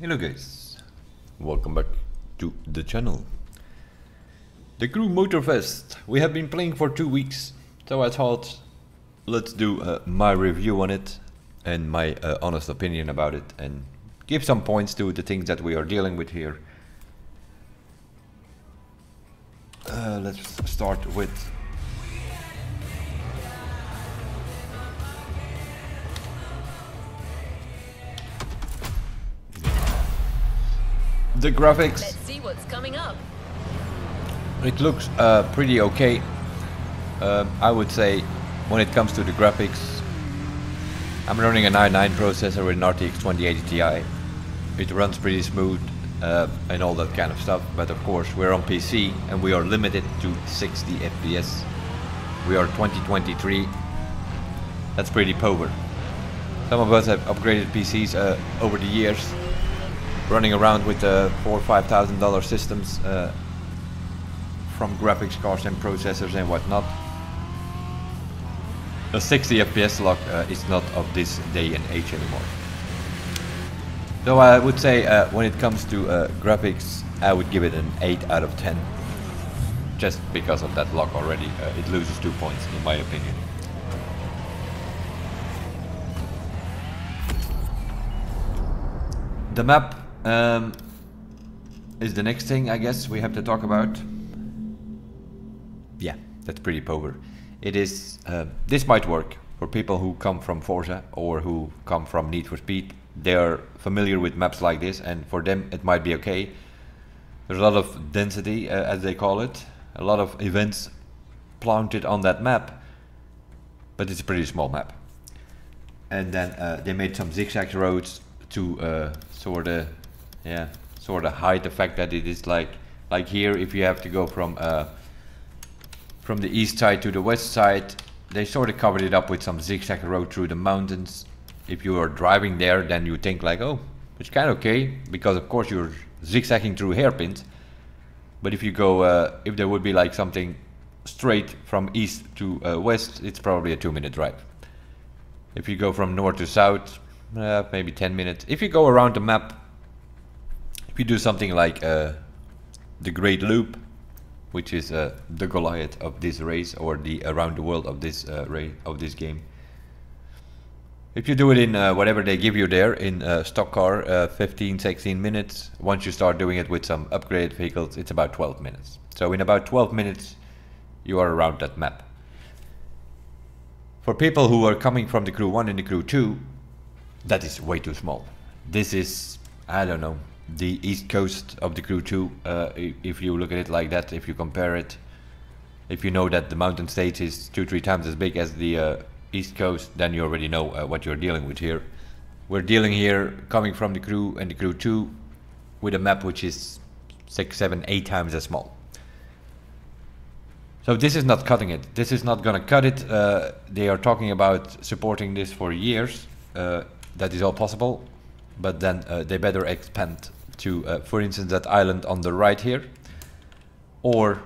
Hello guys, welcome back to the channel. The Crew Motorfest, we have been playing for 2 weeks, so I thought let's do my review on it and my honest opinion about it and give some points to the things that we are dealing with here. Let's start with the graphics. Let's see what's coming up. It looks pretty okay. I would say when it comes to the graphics, I'm running an i9 processor with an RTX 2080 Ti. It runs pretty smooth and all that kind of stuff, but of course we're on PC and we are limited to 60 FPS. We are 2023. That's pretty poor. Some of us have upgraded PCs over the years, running around with $4,000 or $5,000 systems from graphics cards and processors and whatnot. A 60 FPS lock is not of this day and age anymore. So I would say when it comes to graphics, I would give it an 8 out of 10. Just because of that lock already, it loses 2 points in my opinion. The map is the next thing I guess we have to talk about. Yeah, that's pretty poor. It is, this might work for people who come from Forza or who come from Need for Speed. They are familiar with maps like this and for them it might be okay. There's a lot of density as they call it, a lot of events planted on that map, but it's a pretty small map. And then they made some zigzag roads to sort of hide the fact that it is like here, if you have to go from the east side to the west side, they sort of covered it up with some zigzag road through the mountains. If you are driving there, then you think like, oh, it's kind of okay, because of course you're zigzagging through hairpins. But if you go, if there would be like something straight from east to west, it's probably a 2-minute drive. If you go from north to south, maybe 10 minutes. If you go around the map, if you do something like the Great Loop, which is the Goliath of this race, or the around the world of this this game. If you do it in whatever they give you there in stock car, 15-16 minutes. Once you start doing it with some upgraded vehicles, it's about 12 minutes. So in about 12 minutes, you are around that map. For people who are coming from the Crew 1 and the Crew 2, that is way too small. This is, I don't know, the east coast of the Crew 2, if you look at it like that, if you compare it. If you know that the mountain stage is 2-3 times as big as the east coast, then you already know what you're dealing with here. We're dealing here, coming from the Crew and the Crew 2, with a map which is 6, 7, 8 times as small. So this is not cutting it. This is not gonna cut it. They are talking about supporting this for years. That is all possible, but then they better expand to, for instance, that island on the right here, or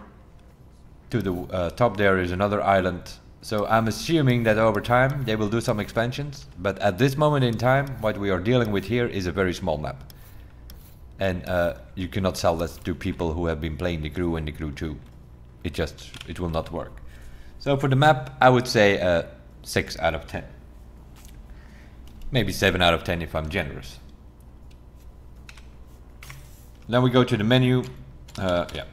to the top there is another island. So I'm assuming that over time they will do some expansions, but at this moment in time, what we are dealing with here is a very small map. And you cannot sell this to people who have been playing the Crew and the Crew 2. It will not work. So for the map, I would say 6 out of 10. Maybe 7 out of 10 if I'm generous. Then we go to the menu. Yeah.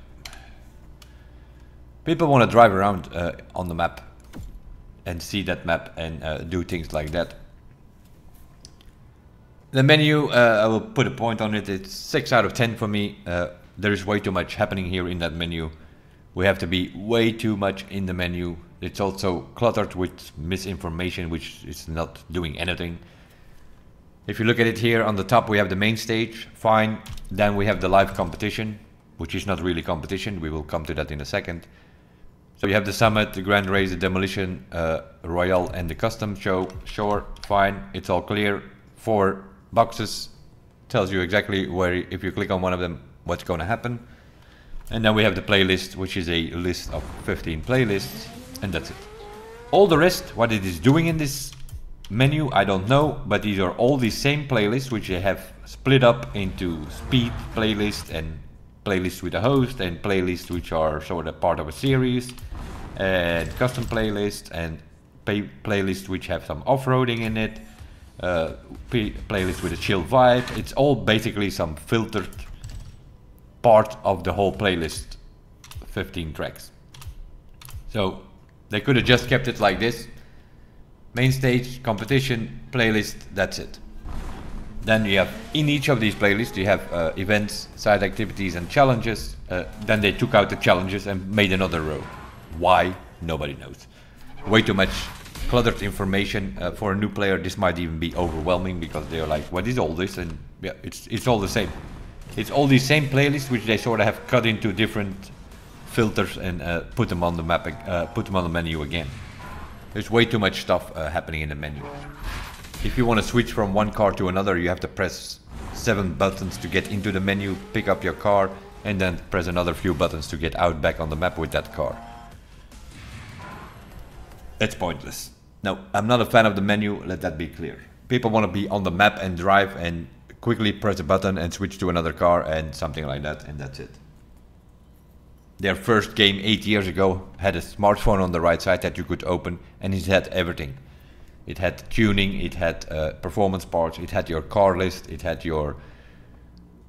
People want to drive around on the map and see that map and do things like that. The menu, I will put a point on it. It's 6 out of 10 for me. There is way too much happening here in that menu. We have to be way too much in the menu. It's also cluttered with misinformation, which is not doing anything. If you look at it here on the top, we have the main stage, fine. Then we have the live competition, which is not really competition. We will come to that in a second. So you have the summit, the grand race, the demolition, royal, and the custom show. Sure, fine, it's all clear. 4 boxes tells you exactly where, if you click on one of them, what's going to happen. And then we have the playlist, which is a list of 15 playlists, and that's it. All the rest, what it is doing in this menu, I don't know, but these are all the same playlists which they have split up into speed playlist and playlists with a host and playlists which are sort of part of a series and custom playlist and playlists which have some off-roading in it, playlist with a chill vibe. It's all basically some filtered part of the whole playlist, 15 tracks. So they could have just kept it like this. Main stage, competition, playlist, that's it. Then you have, in each of these playlists, you have events, side activities and challenges. Then they took out the challenges and made another row. Why? Nobody knows. Way too much cluttered information. For a new player, this might even be overwhelming because they're like, what is all this? And yeah, it's all the same. It's all these same playlists which they sort of have cut into different filters and put them on the map, put them on the menu again. There's way too much stuff happening in the menu. If you want to switch from one car to another, you have to press 7 buttons to get into the menu, pick up your car, and then press another few buttons to get out back on the map with that car. It's pointless. No, I'm not a fan of the menu, let that be clear. People want to be on the map and drive and quickly press a button and switch to another car and something like that, and that's it. Their first game 8 years ago had a smartphone on the right side that you could open, and it had everything. It had tuning, it had performance parts, it had your car list, it had your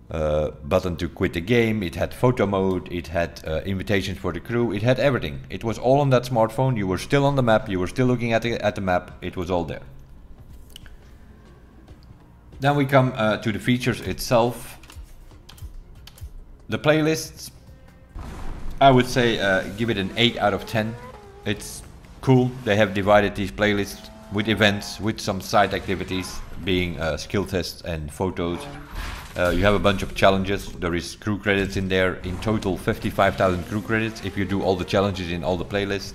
button to quit the game, it had photo mode, it had invitations for the crew, it had everything. It was all on that smartphone, you were still on the map, you were still looking at the map, it was all there. Then we come to the features itself. The playlists, I would say give it an 8 out of 10. It's cool. They have divided these playlists with events, with some side activities, being skill tests and photos. You have a bunch of challenges. There is crew credits in there. In total 55,000 crew credits if you do all the challenges in all the playlists.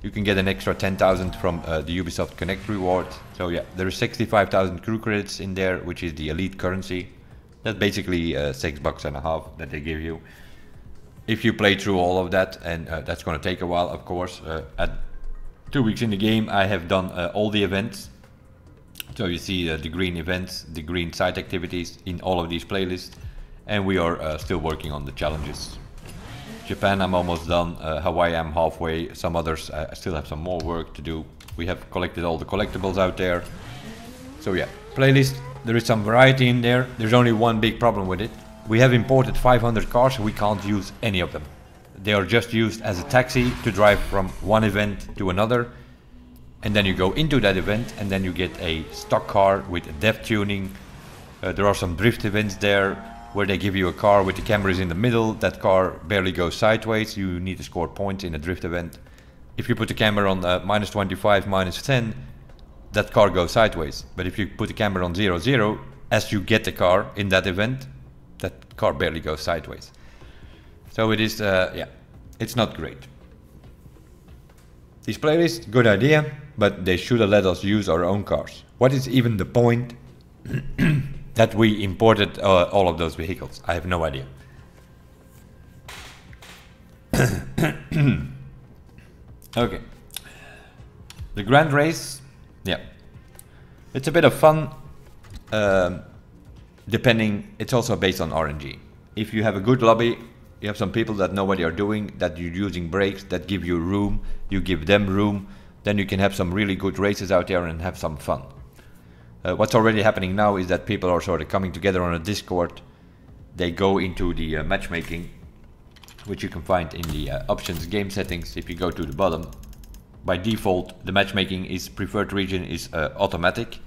You can get an extra 10,000 from the Ubisoft Connect reward. So yeah, there is 65,000 crew credits in there, which is the elite currency. That's basically $6.50 that they give you. If you play through all of that, and that's going to take a while, of course. At 2 weeks in the game, I have done all the events. So you see the green events, the green side activities in all of these playlists, and we are still working on the challenges. Japan, I'm almost done. Hawaii, I'm halfway. Some others, I still have some more work to do. We have collected all the collectibles out there. So yeah, playlist, there is some variety in there. There's only one big problem with it. We have imported 500 cars, we can't use any of them. They are just used as a taxi to drive from one event to another. And then you go into that event and then you get a stock car with depth tuning. There are some drift events there where they give you a car with the cameras in the middle. That car barely goes sideways. You need to score points in a drift event. If you put the camera on -25, -10, that car goes sideways. But if you put the camera on 0, as you get the car in that event, that car barely goes sideways. So it is, yeah, it's not great. These playlists, good idea, but they should have let us use our own cars. What is even the point that we imported all of those vehicles? I have no idea. Okay. The Grand Race, yeah. It's a bit of fun. Depending, it's also based on RNG. If you have a good lobby, you have some people that know what you're doing, that you're using brakes, that give you room, you give them room, then you can have some really good races out there and have some fun. What's already happening now is that people are sort of coming together on a Discord. They go into the matchmaking, which you can find in the options game settings. If you go to the bottom, by default, the matchmaking is preferred region is automatic.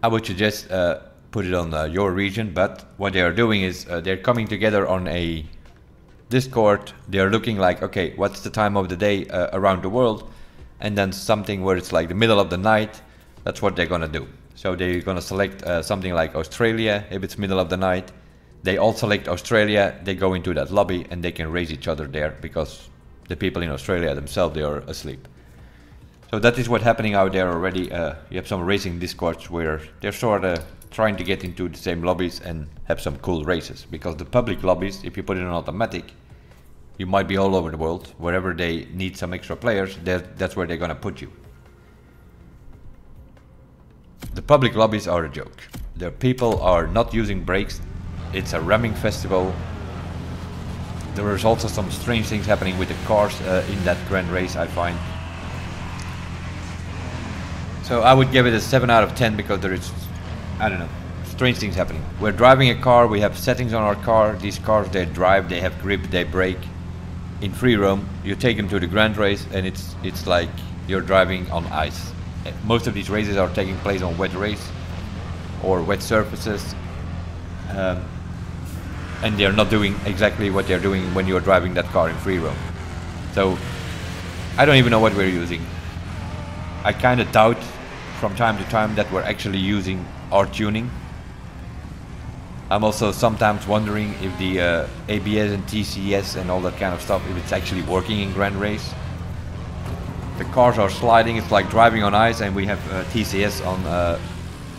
I would suggest put it on your region, but what they are doing is they're coming together on a Discord. They're looking like, okay, what's the time of the day around the world, and then something where it's like the middle of the night. That's what they're gonna do. So they're gonna select something like Australia. If it's middle of the night, they all select Australia. They go into that lobby and they can race each other there because the people in Australia themselves, they are asleep. So that is what's happening out there already. You have some racing Discords where they're sort of trying to get into the same lobbies and have some cool races. Because the public lobbies, if you put it on automatic, you might be all over the world. Wherever they need some extra players, that's where they're gonna put you. The public lobbies are a joke. The people are not using brakes. It's a ramming festival. There is also some strange things happening with the cars in that grand race, I find. So I would give it a 7 out of 10 because there is, I don't know, strange things happening. We're driving a car, we have settings on our car. These cars, they drive, they have grip, they brake. In free roam, you take them to the grand race and it's like you're driving on ice. Most of these races are taking place on wet race or wet surfaces. And they're not doing exactly what they're doing when you're driving that car in free roam. So I don't even know what we're using. I kind of doubt from time to time that we're actually using our tuning. I'm also sometimes wondering if the ABS and TCS and all that kind of stuff, if it's actually working in grand race. The cars are sliding, it's like driving on ice, and we have TCS on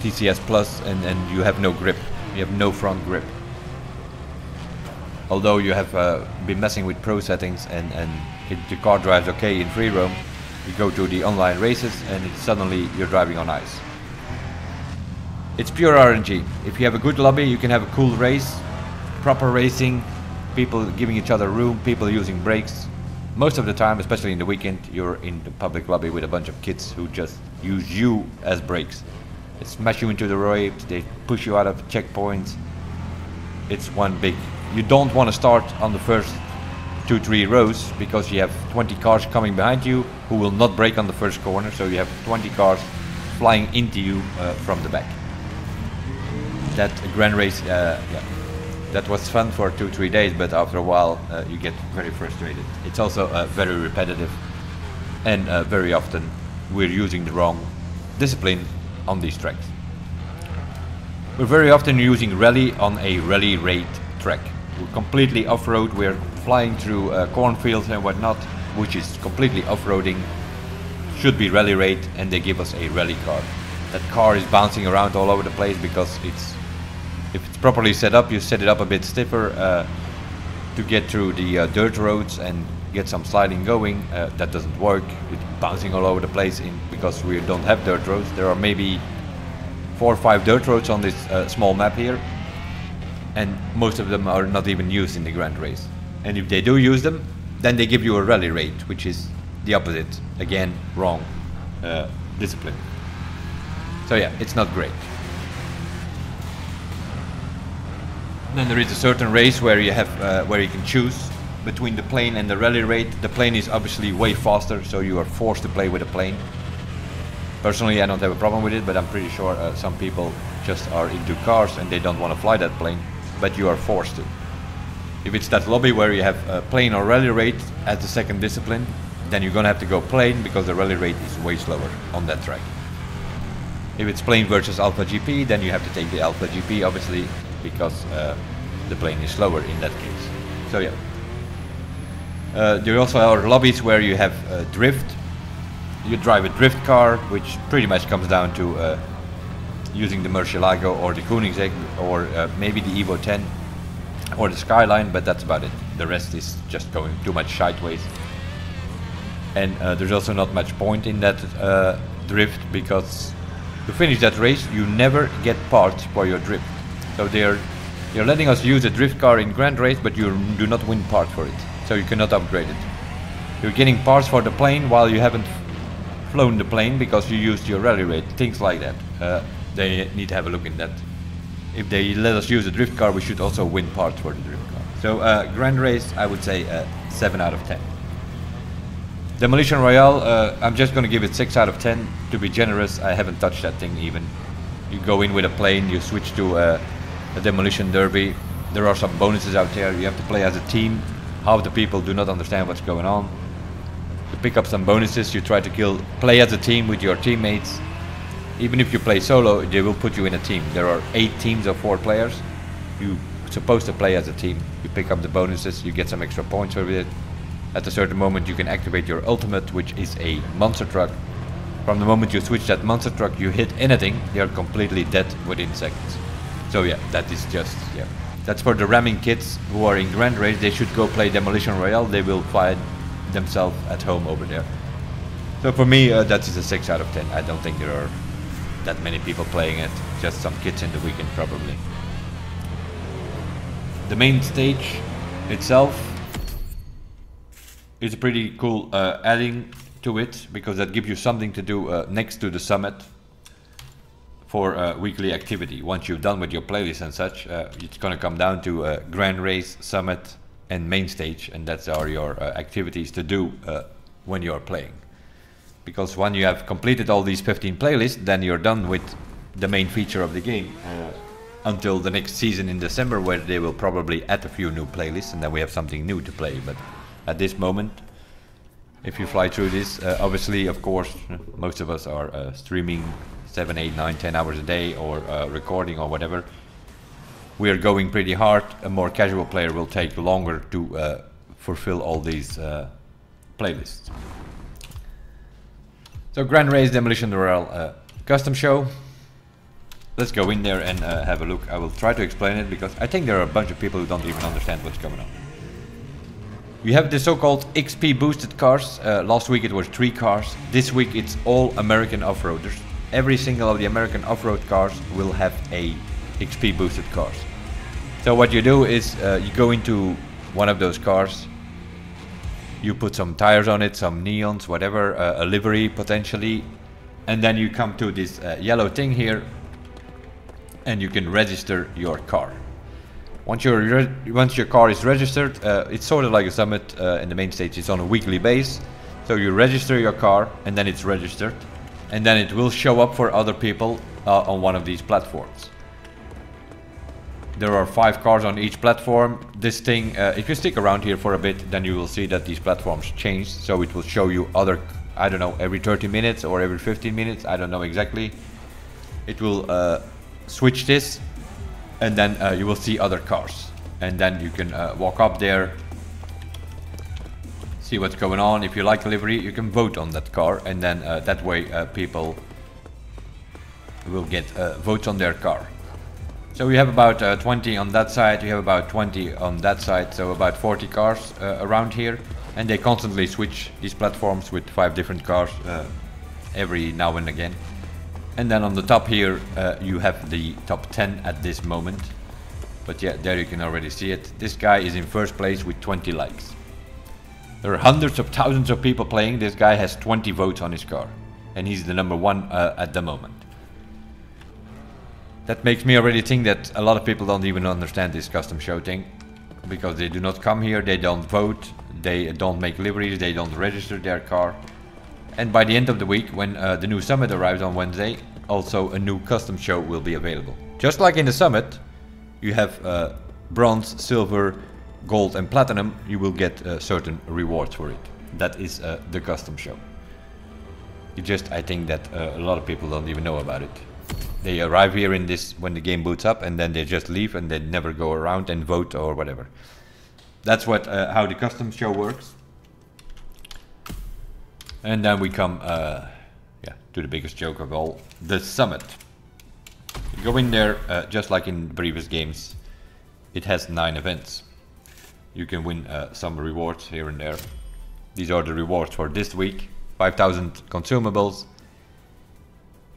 TCS Plus, and you have no grip. You have no front grip. Although you have been messing with pro settings and the car drives okay in free roam, you go to the online races and suddenly you're driving on ice. It's pure RNG. If you have a good lobby, you can have a cool race, proper racing, people giving each other room, people using brakes. Most of the time, especially in the weekend, you're in the public lobby with a bunch of kids who just use you as brakes. They smash you into the road, they push you out of checkpoints. It's one big... You don't want to start on the first 2-3 rows because you have 20 cars coming behind you who will not brake on the first corner, so you have 20 cars flying into you from the back. That grand race, yeah, that was fun for 2-3 days, but after a while you get very frustrated. It's also very repetitive, and very often we're using the wrong discipline on these tracks. We're very often using rally on a rally rate track. We're completely off-road, we're flying through cornfields and whatnot, which is completely off-roading, should be rally rate, and they give us a rally car. That car is bouncing around all over the place because if it's properly set up, you set it up a bit stiffer to get through the dirt roads and get some sliding going. That doesn't work. It's bouncing all over the place because we don't have dirt roads. There are maybe 4 or 5 dirt roads on this small map here, and most of them are not even used in the grand race. And if they do use them, then they give you a rally rate, which is the opposite. Again, wrong discipline. So yeah, it's not great. Then there is a certain race where you have where you can choose between the plane and the rally rate. The plane is obviously way faster, so you are forced to play with a plane. Personally, I don't have a problem with it, but I'm pretty sure some people just are into cars and they don't want to fly that plane, but you are forced to. If it's that lobby where you have plane or rally rate as the second discipline, then you're gonna have to go plane because the rally rate is way slower on that track. If it's plane versus Alpha GP, then you have to take the Alpha GP, obviously, because the plane is slower in that case. So yeah. There also are lobbies where you have drift. You drive a drift car, which pretty much comes down to using the Murcielago or the Koenigsegg or maybe the Evo 10 or the Skyline, but that's about it. The rest is just going too much sideways. And there's also not much point in that drift, because to finish that race you never get parts for your drift. So they're letting us use a drift car in grand race, but you do not win parts for it, so you cannot upgrade it. You're getting parts for the plane while you haven't flown the plane because you used your rally rate, things like that. They need to have a look in that. If they let us use a drift car, we should also win parts for the drift car. So grand race, I would say 7 out of 10. Demolition Royale, I'm just going to give it 6 out of 10. To be generous, I haven't touched that thing even. You go in with a plane, you switch to a demolition derby. There are some bonuses out there. You have to play as a team. Half the people do not understand what's going on. To pick up some bonuses, you try to play as a team with your teammates. Even if you play solo, they will put you in a team. There are 8 teams of 4 players. You're supposed to play as a team. You pick up the bonuses, you get some extra points with it. At a certain moment you can activate your ultimate, which is a monster truck. From the moment you switch that monster truck, you hit anything, they are completely dead within seconds. So yeah, that is just, yeah. That's for the ramming kids who are in grand race. They should go play Demolition Royale. They will find themselves at home over there. So for me, that is a 6 out of 10. I don't think there are that many people playing it, just some kids in the weekend probably. The main stage itself is a pretty cool adding to it, because that gives you something to do next to the summit for weekly activity. Once you're done with your playlist and such, it's gonna come down to Grand Race, Summit and Main Stage, and that's are your activities to do when you're playing. Because when you have completed all these 15 playlists, then you're done with the main feature of the game until the next season in December, where they will probably add a few new playlists and then we have something new to play. But at this moment, if you fly through this, obviously, of course, most of us are streaming 7, 8, 9, 10 hours a day, or recording or whatever. We are going pretty hard. A more casual player will take longer to fulfill all these playlists. So Grand Race Demolition Royale custom show. Let's go in there and have a look. I will try to explain it, because I think there are a bunch of people who don't even understand what's going on. You have the so-called XP boosted cars. Last week it was 3 cars. This week it's all American off-roaders. Every single of the American off-road cars will have a XP boosted cars. So what you do is you go into one of those cars, you put some tires on it, some neons, whatever, a livery potentially, and then you come to this yellow thing here and you can register your car. Once your car is registered, it's sort of like a summit in the main stage. It's on a weekly base, so you register your car and then it's registered, and then it will show up for other people on one of these platforms. There are 5 cars on each platform. This thing, if you stick around here for a bit, then you will see that these platforms change. So it will show you other, I don't know, every 30 minutes or every 15 minutes, I don't know exactly. It will switch this, and then you will see other cars. And then you can walk up there, see what's going on. If you like the livery, you can vote on that car, and then that way people will get votes on their car. So we have about 20 on that side, we have about 20 on that side, so about 40 cars around here, and they constantly switch these platforms with 5 different cars every now and again. And then on the top here you have the top 10 at this moment, but yeah, there you can already see it. This guy is in first place with 20 likes. There are hundreds of thousands of people playing. This guy has 20 votes on his car, and he's the number 1 at the moment. That makes me already think that a lot of people don't even understand this custom show thing, because they do not come here, they don't vote, they don't make liveries, they don't register their car. And by the end of the week, when the new summit arrives on Wednesday, also a new custom show will be available. Just like in the summit, you have bronze, silver, gold and platinum. You will get certain rewards for it. That is the custom show. I think that a lot of people don't even know about it. They arrive here in this when the game boots up, and then they just leave and they never go around and vote or whatever. That's what how the custom show works. And then we come to the biggest joke of all, the summit. You go in there just like in previous games. It has 9 events. You can win some rewards here and there. These are the rewards for this week. 5,000 consumables.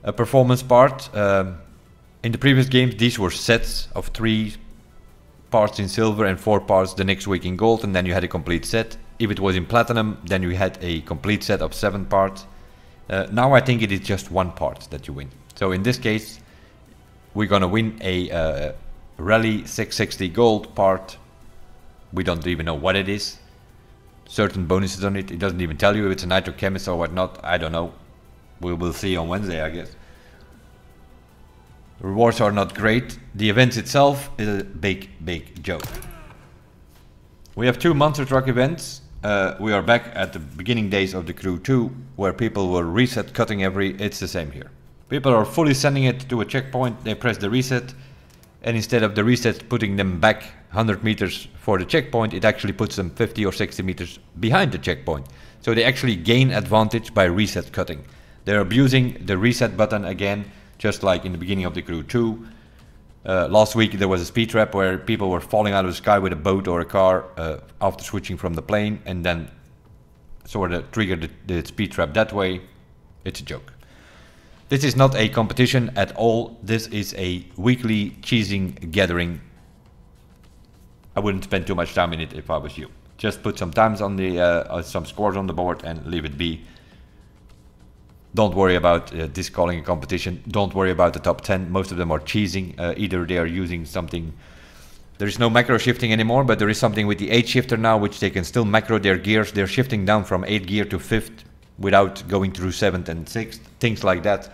A performance part. In the previous games these were sets of 3 parts in silver and 4 parts the next week in gold, and then you had a complete set. If it was in platinum, then you had a complete set of 7 parts. Now I think it is just 1 part that you win. So in this case we're gonna win a Rally 660 gold part. We don't even know what it is. Certain bonuses on it. It doesn't even tell you if it's a nitrochemist or whatnot. I don't know. We will see on Wednesday, I guess. The rewards are not great. The event itself is a big joke. We have 2 monster truck events. We are back at the beginning days of the Crew 2, where people were reset cutting it's the same here. People are fully sending it to a checkpoint, they press the reset, and instead of the reset putting them back 100 meters for the checkpoint, it actually puts them 50 or 60 meters behind the checkpoint. So they actually gain advantage by reset cutting. They're abusing the reset button again, just like in the beginning of the Crew 2. Last week there was a speed trap where people were falling out of the sky with a boat or a car after switching from the plane, and then sort of triggered the speed trap that way. It's a joke. This is not a competition at all. This is a weekly cheesing gathering. I wouldn't spend too much time in it if I was you. Just put some times on the some scores on the board and leave it be. Don't worry about this calling a competition. Don't worry about the top 10. Most of them are cheesing. Either they are using something. There is no macro shifting anymore, but there is something with the 8 shifter now, which they can still macro their gears. They're shifting down from 8 gear to 5th without going through 7th and 6th. Things like that.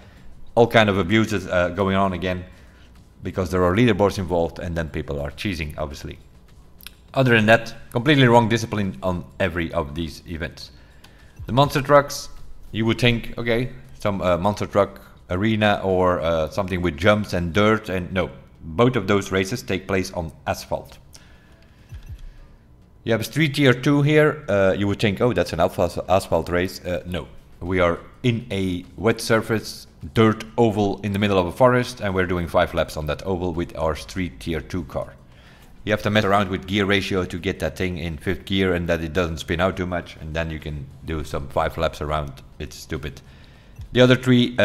All kind of abuses going on again because there are leaderboards involved, and then people are cheesing, obviously. Other than that, completely wrong discipline on every of these events. The monster trucks, you would think, okay, some monster truck arena or something with jumps and dirt, and no, both of those races take place on asphalt. You have a street tier 2 here. You would think, oh, that's an asphalt race. No, we are in a wet surface dirt oval in the middle of a forest, and we're doing 5 laps on that oval with our street tier 2 car. You have to mess around with gear ratio to get that thing in 5th gear and that it doesn't spin out too much, and then you can do some 5 laps around. It's stupid. The other 3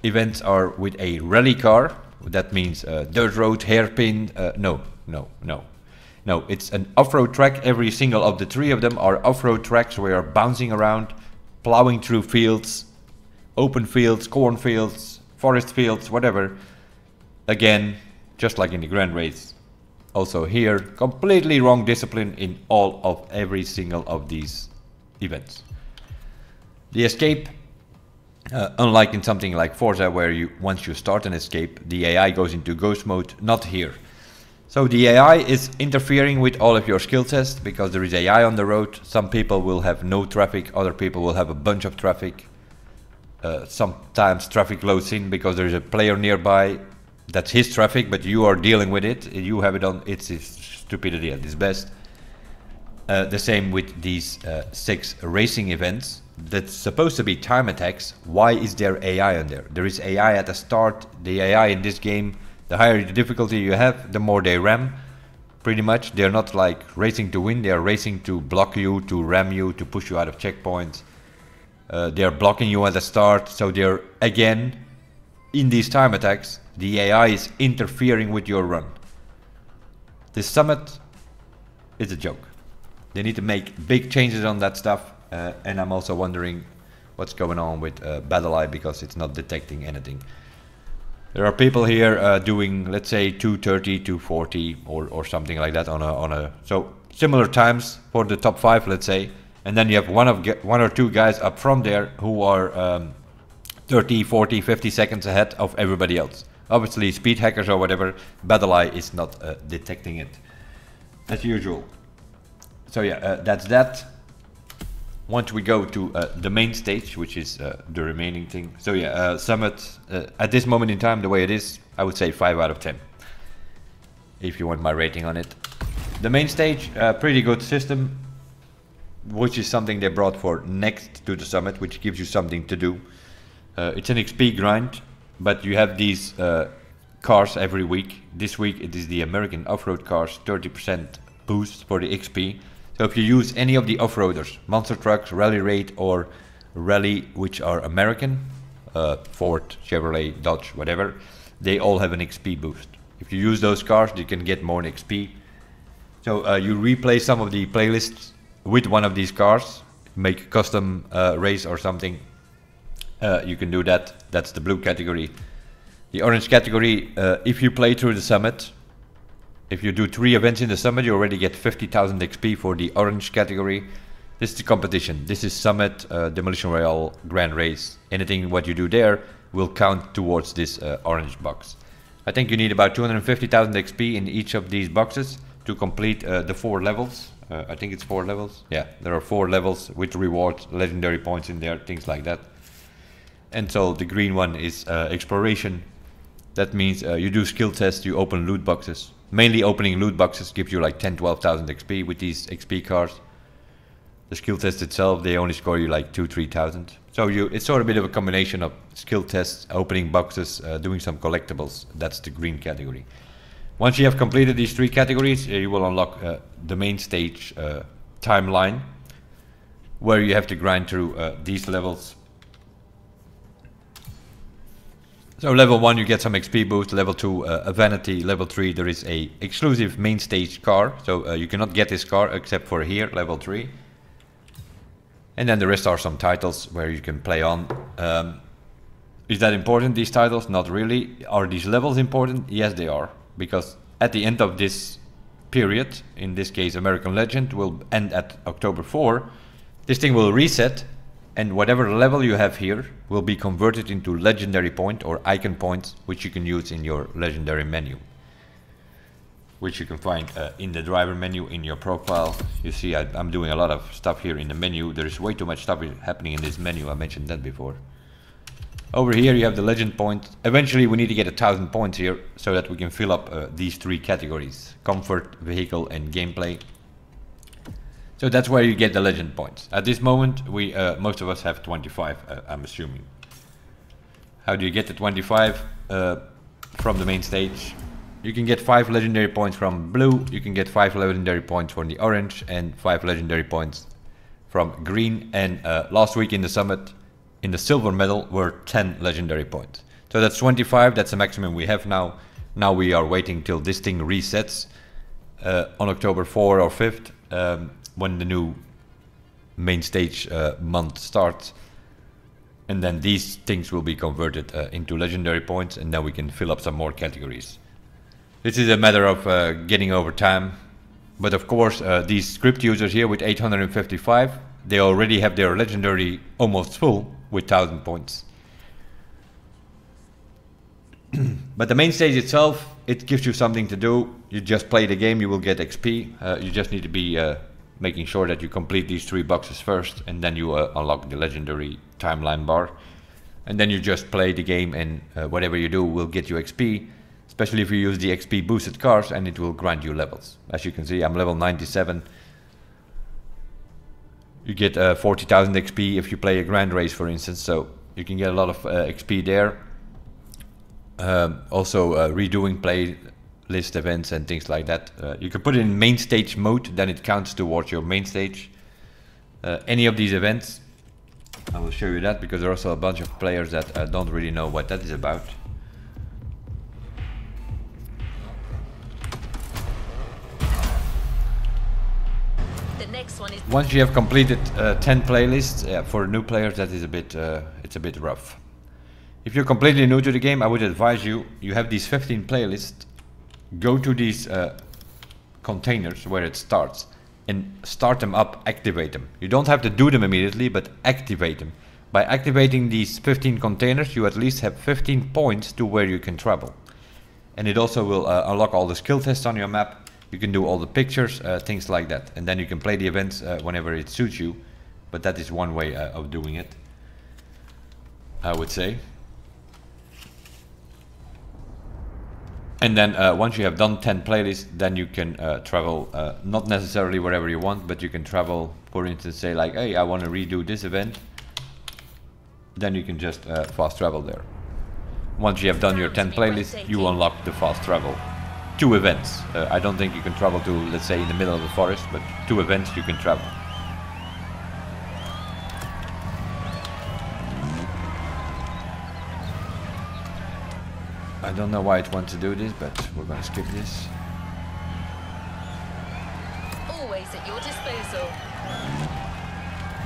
events are with a rally car. That means dirt road, hairpin. No, it's an off-road track. Every single of the 3 of them are off-road tracks where you're bouncing around, plowing through fields, open fields, cornfields, forest fields, whatever. Again, just like in the Grand Race. Also here, completely wrong discipline in all of every single of these events. The escape, unlike in something like Forza, where once you start an escape, the AI goes into ghost mode, not here. So the AI is interfering with all of your skill tests because there is AI on the road. Some people will have no traffic, other people will have a bunch of traffic. Sometimes traffic loads in because there is a player nearby. That's his traffic, but you are dealing with it. You have it on. It's stupidity at its best. The same with these 6 racing events. That's supposed to be time attacks. Why is there AI on there? There is AI at the start. The AI in this game, the higher the difficulty you have, the more they ram. Pretty much, they're not like racing to win. They are racing to block you, to ram you, to push you out of checkpoints. They are blocking you at the start. So they're again in these time attacks. The AI is interfering with your run. This summit is a joke. They need to make big changes on that stuff. And I'm also wondering what's going on with BattleEye because it's not detecting anything. There are people here doing, let's say, 2:30, 2:40 or something like that on a so similar times for the top 5, let's say. And then you have one or two guys up from there who are 30, 40, 50 seconds ahead of everybody else. Obviously, speed hackers or whatever, BattleEye is not detecting it as usual. So yeah, that's that. Once we go to the main stage, which is the remaining thing. So yeah, Summit, at this moment in time, the way it is, I would say 5 out of 10. If you want my rating on it. The main stage, pretty good system, which is something they brought for next to the Summit, which gives you something to do. It's an XP grind. But you have these cars every week. This week it is the American off-road cars, 30% boost for the XP. So if you use any of the off-roaders, monster trucks, rally raid or rally, which are American, Ford, Chevrolet, Dodge, whatever, they all have an XP boost. If you use those cars, you can get more XP. So you replay some of the playlists with one of these cars, make a custom race or something. You can do that. That's the blue category. The orange category, if you play through the Summit, if you do 3 events in the Summit, you already get 50,000 XP for the orange category. This is the competition. This is Summit, Demolition Royale, Grand Race. Anything what you do there will count towards this orange box. I think you need about 250,000 XP in each of these boxes to complete the 4 levels. I think it's 4 levels. Yeah, there are 4 levels with rewards, legendary points in there, things like that. And so the green one is exploration. That means you do skill tests, you open loot boxes. Mainly opening loot boxes gives you like 10-12,000 XP with these XP cars. The skill test itself, they only score you like 2-3,000. So it's sort of a bit of a combination of skill tests, opening boxes, doing some collectibles. That's the green category. Once you have completed these 3 categories, you will unlock the main stage timeline, where you have to grind through these levels. So level 1 you get some XP boost, level 2 a vanity, level 3 there is a exclusive main stage car, so you cannot get this car except for here, level 3. And then the rest are some titles where you can play on. Is that important, these titles? Not really. Are these levels important? Yes they are, because at the end of this period, in this case American Legend will end at October 4, this thing will reset, and whatever level you have here will be converted into legendary point or icon points, which you can use in your legendary menu, which you can find in the driver menu in your profile. You see I'm doing a lot of stuff here in the menu. There's way too much stuff happening in this menu, I mentioned that before. Over here you have the legend point. Eventually we need to get 1000 points here so that we can fill up these 3 categories: comfort, vehicle and gameplay. So that's where you get the legend points. At this moment we most of us have 25, I'm assuming. How do you get the 25? From the main stage. You can get 5 legendary points from blue, you can get 5 legendary points from the orange, and 5 legendary points from green. And last week in the summit, in the silver medal, were 10 legendary points. So that's 25, that's the maximum we have now. Now we are waiting till this thing resets on October 4 or 5th, when the new main stage month starts. And then these things will be converted into legendary points, and then we can fill up some more categories. This is a matter of getting over time. But of course these script users here with 855, they already have their legendary almost full with 1000 points. But the main stage itself, it gives you something to do. You just play the game, you will get XP. You just need to be making sure that you complete these 3 boxes first, and then you unlock the legendary timeline bar. And then you just play the game, and whatever you do will get you XP, especially if you use the XP boosted cars, and it will grant you levels. As you can see, I'm level 97. You get 40,000 XP if you play a grand race, for instance, so you can get a lot of XP there. Also redoing playlist events and things like that. You can put it in main stage mode, then it counts towards your main stage. Any of these events, I will show you that, because there are also a bunch of players that don't really know what that is about. Once you have completed 10 playlists, for new players that is a bit, it's a bit rough. If you're completely new to the game, I would advise you have these 15 playlists, go to these containers where it starts and start them up, activate them. You don't have to do them immediately, but activate them. By activating these 15 containers, you at least have 15 points to where you can travel. And it also will unlock all the skill tests on your map. You can do all the pictures, things like that. And then you can play the events whenever it suits you. But that is one way of doing it, I would say. And then once you have done 10 playlists, then you can travel, not necessarily wherever you want, but you can travel, for instance, say like, hey, I want to redo this event. Then you can just fast travel there. Once you have done your 10 playlists, you unlock the fast travel. 2 events. I don't think you can travel to, let's say, in the middle of the forest, but 2 events you can travel. I don't know why it wants to do this, but we're going to skip this. Always at your disposal.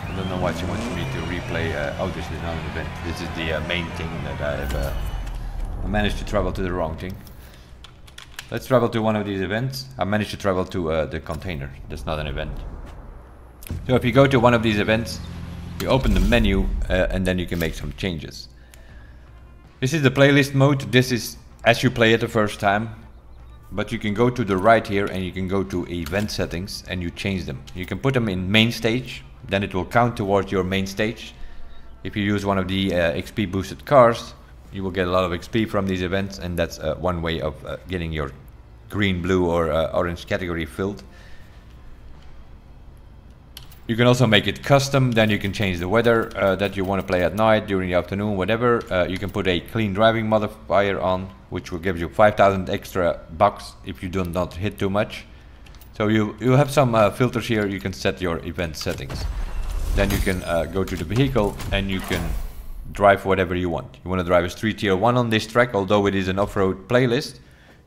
I don't know why she wants me to replay. Oh, this is not an event. This is the main thing that I have. I managed to travel to the wrong thing. Let's travel to one of these events. I managed to travel to the container. That's not an event. So if you go to one of these events, you open the menu and then you can make some changes. This is the playlist mode. This is as you play it the first time. But you can go to the right here and you can go to event settings and you change them. You can put them in main stage. Then it will count towards your main stage. If you use one of the XP boosted cars, you will get a lot of XP from these events, and that's one way of getting your green, blue or orange category filled. You can also make it custom, then you can change the weather that you want to play at night, during the afternoon, whatever. You can put a clean driving modifier on, which will give you 5,000 extra bucks if you do not hit too much. So you have some filters here. You can set your event settings. Then you can go to the vehicle and you can drive whatever you want. You want to drive a Street Tier 1 on this track, although it is an off-road playlist,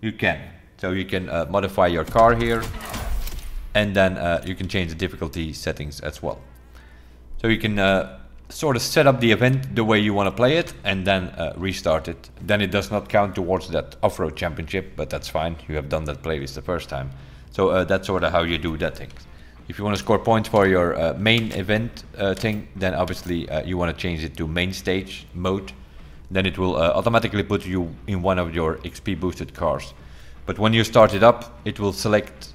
you can. So you can modify your car here, and then you can change the difficulty settings as well. So you can sort of set up the event the way you want to play it, and then restart it. Then it does not count towards that off-road championship, but that's fine. You have done that playlist the first time. So that's sort of how you do that thing. If you want to score points for your main event thing, then obviously you want to change it to main stage mode. Then it will automatically put you in one of your XP boosted cars. But when you start it up, it will select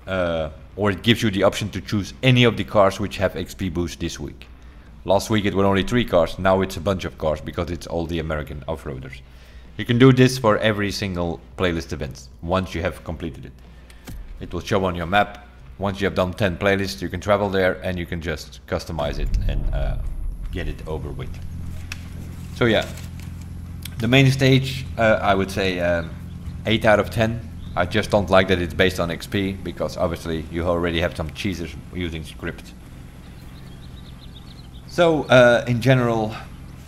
or it gives you the option to choose any of the cars which have XP boost this week. Last week it were only 3 cars, now it's a bunch of cars because it's all the American off-roaders. You can do this for every single playlist event once you have completed it. It will show on your map. Once you have done 10 playlists, you can travel there and you can just customize it and get it over with. So yeah, the main stage, I would say 8 out of 10. I just don't like that it's based on XP, because obviously you already have some cheesers using script. So in general,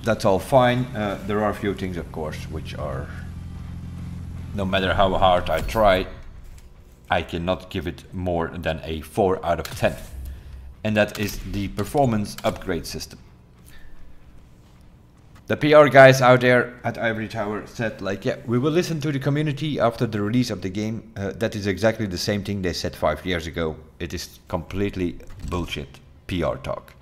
that's all fine. There are a few things, of course, which are, no matter how hard I try, I cannot give it more than a 4 out of 10. And that is the performance upgrade system. The PR guys out there at Ivory Tower said, like, yeah, we will listen to the community after the release of the game. That is exactly the same thing they said 5 years ago. It is completely bullshit PR talk.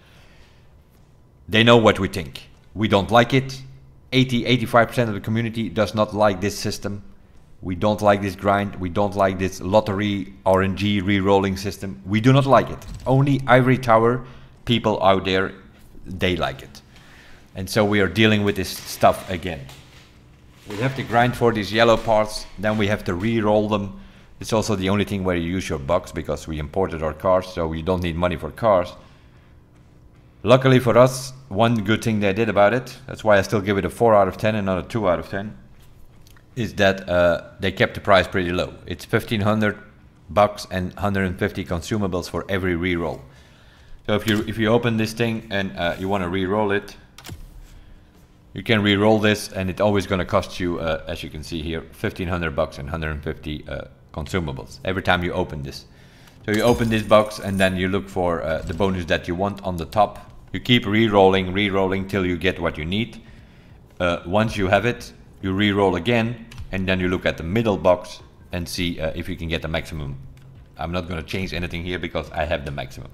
They know what we think. We don't like it. 80-85% of the community does not like this system. We don't like this grind. We don't like this lottery RNG re-rolling system. We do not like it. Only Ivory Tower people out there, they like it. And so we are dealing with this stuff again. We have to grind for these yellow parts, then we have to re-roll them. It's also the only thing where you use your bucks, because we imported our cars, so we don't need money for cars. Luckily for us, one good thing they did about it, that's why I still give it a 4 out of 10 and not a 2 out of 10, is that they kept the price pretty low. It's 1,500 bucks and 150 consumables for every re-roll. So if you open this thing and you want to re-roll it, you can re-roll this, and it's always going to cost you, as you can see here, 1,500 bucks and 150 consumables every time you open this. So you open this box and then you look for the bonus that you want on the top. You keep re-rolling till you get what you need. Once you have it, you re-roll again, and then you look at the middle box and see if you can get the maximum. I'm not going to change anything here because I have the maximum.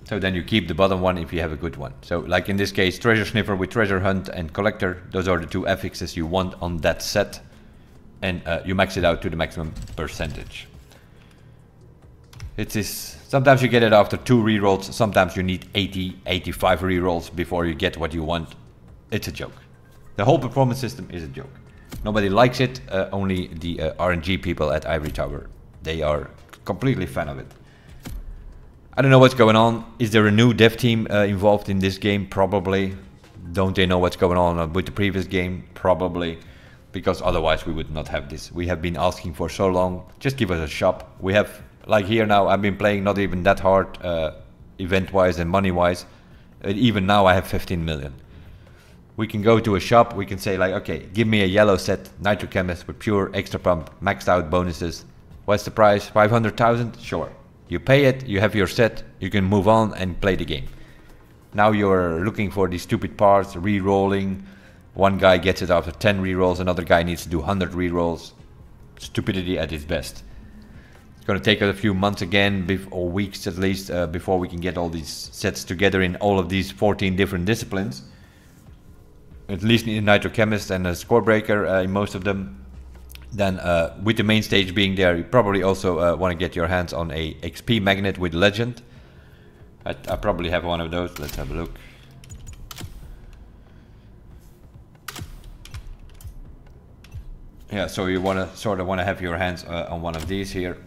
So then you keep the bottom one if you have a good one. So like in this case, Treasure Sniffer with Treasure Hunt and Collector, those are the 2 affixes you want on that set. And you max it out to the maximum percentage. It is, sometimes you get it after 2 rerolls, sometimes you need 80-85 rerolls before you get what you want. It's a joke. The whole performance system is a joke. Nobody likes it, only the RNG people at Ivory Tower. They are completely fan of it. I don't know what's going on. Is there a new dev team involved in this game? Probably. Don't they know what's going on with the previous game? Probably. Because otherwise we would not have this. We have been asking for so long. Just give us a shop. We have, like here now, I've been playing not even that hard event-wise and money-wise. Even now I have 15 million. We can go to a shop. We can say like, okay, give me a yellow set, Nitro Chemist with pure extra pump, maxed out bonuses. What's the price? 500,000? Sure. You pay it, you have your set, you can move on and play the game. Now you're looking for these stupid parts, re-rolling. One guy gets it after 10 re-rolls, another guy needs to do 100 re-rolls. Stupidity at its best. It's going to take us a few months again, or weeks at least, before we can get all these sets together in all of these 14 different disciplines. At least in Nitro Chemist and a Score Breaker in most of them. Then with the main stage being there, you probably also want to get your hands on a XP magnet with Legend. I probably have one of those. Let's have a look. Yeah, so you want to sort of have your hands on one of these here.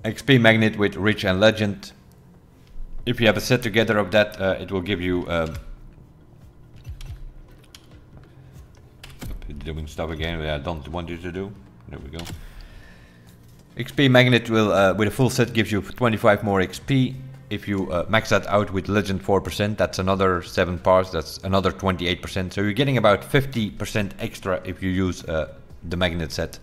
XP magnet with Rich and Legend. If you have a set together of that, it will give you doing stuff again that I don't want you to do. There we go. XP magnet will with a full set gives you 25 more XP. If you max that out with Legend 4%, that's another 7 parts, that's another 28%. So you're getting about 50% extra if you use the magnet set.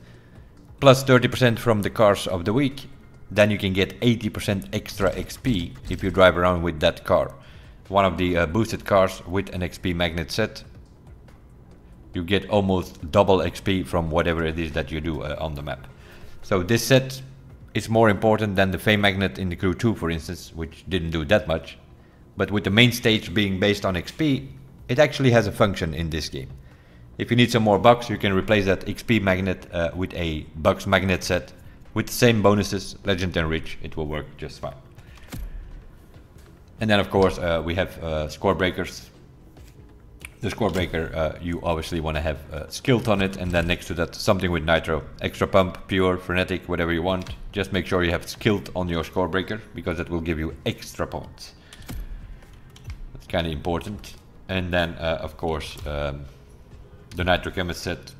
Plus 30% from the cars of the week. Then you can get 80% extra XP if you drive around with that car. One of the boosted cars with an XP magnet set. You get almost double XP from whatever it is that you do on the map. So this set is more important than the Fame Magnet in the Crew 2, for instance, which didn't do that much. But with the main stage being based on XP, it actually has a function in this game. If you need some more bucks, you can replace that XP magnet with a bucks magnet set with the same bonuses, Legend and Rich. It will work just fine. And then of course we have score breakers. The score breaker, you obviously want to have skilled on it, and then next to that something with nitro. Extra pump, pure, frenetic, whatever you want. Just make sure you have skilled on your score breaker, because that will give you extra points. That's kind of important. And then of course the Nitrochemist set,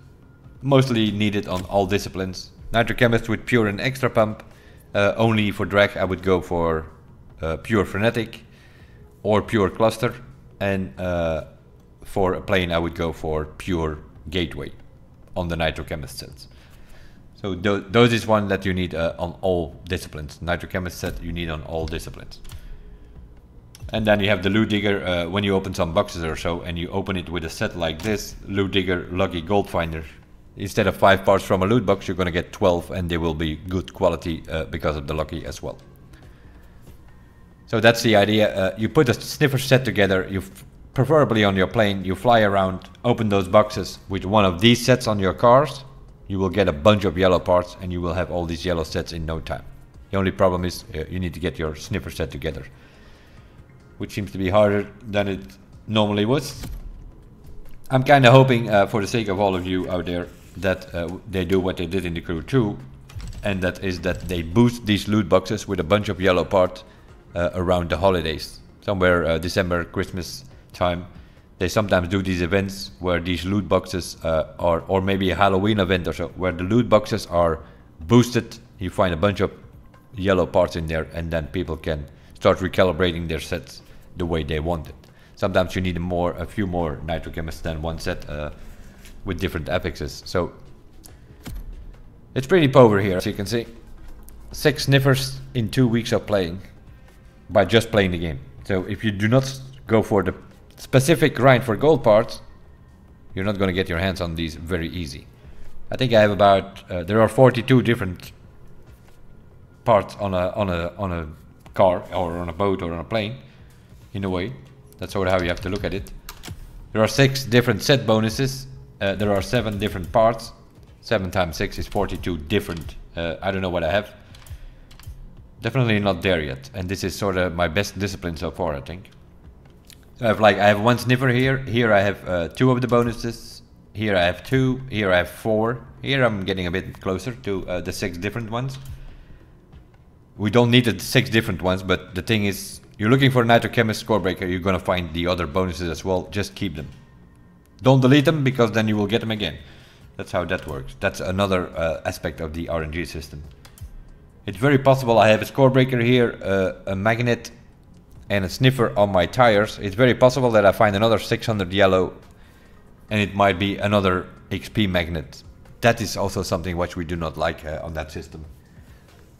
mostly needed on all disciplines. Nitrochemist with pure and extra pump. Only for drag I would go for pure frenetic or pure cluster, and for a plane I would go for pure gateway on the Nitrochemist sets. So those is one that you need on all disciplines. Nitrochemist set you need on all disciplines. And then you have the Loot Digger when you open some boxes or so, and you open it with a set like this, Loot Digger Lucky Gold Finder. Instead of 5 parts from a loot box, you're gonna get 12, and they will be good quality because of the lucky as well. So that's the idea. You put a sniffer set together, preferably on your plane, you fly around, open those boxes with one of these sets on your cars, you will get a bunch of yellow parts, and you will have all these yellow sets in no time. The only problem is you need to get your sniffer set together, which seems to be harder than it normally was. I'm kind of hoping, for the sake of all of you out there, that they do what they did in the Crew 2, and that is that they boost these loot boxes with a bunch of yellow parts around the holidays. Somewhere December, Christmas time, they sometimes do these events where these loot boxes are, or maybe a Halloween event or so, where the loot boxes are boosted. You find a bunch of yellow parts in there, and then people can start recalibrating their sets the way they want it. Sometimes you need a few more Nitrochemists than one set with different affixes. So it's pretty power here, as you can see. 6 sniffers in 2 weeks of playing by just playing the game. So if you do not go for the specific grind for gold parts, you're not going to get your hands on these very easy. I think I have about there are 42 different parts on a car or on a boat or on a plane, in a way. That's sort of how you have to look at it. There are 6 different set bonuses. There are 7 different parts. 7 times 6 is 42 different. I don't know what I have. Definitely not there yet. And this is sort of my best discipline so far, I think. So I have 1 sniffer here. Here I have 2 of the bonuses. Here I have 2. Here I have 4. Here I'm getting a bit closer to the 6 different ones. We don't need the 6 different ones, but the thing is, you're looking for a Nitrochemist score breaker, you're gonna find the other bonuses as well. Just keep them. Don't delete them, because then you will get them again. That's how that works. That's another aspect of the RNG system. It's very possible I have a score breaker here, a magnet, and a sniffer on my tires. It's very possible that I find another 600 yellow, and it might be another XP magnet. That is also something which we do not like on that system.